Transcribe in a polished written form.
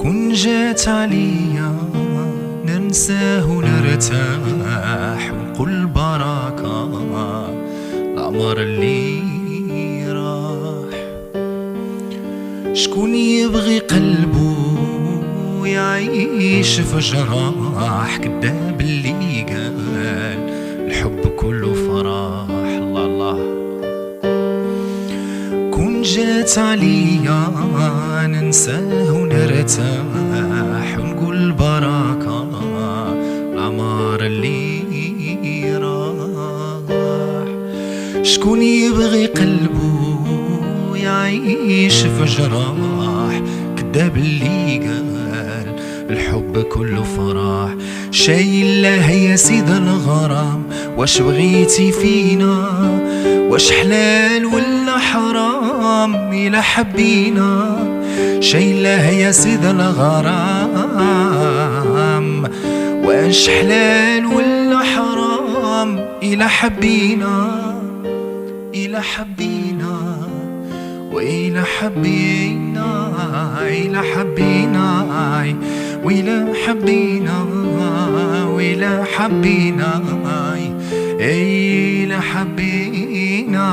كون جات عليا ننساه ونرتاح ونقول بركة العمر اللي راح. شكون يبغي قلبه يعيش في جراح كداب اللي قال الحب كله فرح. الله الله. كون جات عليا ننساه ونرتاح ونقول بركة العمر اللي راح. شكون يبغي قلبه يعيش في جراح كداب اللي قال الحب كله فرح. شايله يا سيد الغرام واش بغيتي فينا، واش حلال ولا حرام إلا حبينا. شايله يا سيد الغرام واش حلال ولا حرام إلا حبينا. إلا حبينا وإلا حبينا إلا حبينا وإلا حبينا وإلا حبينا إلا حبينا.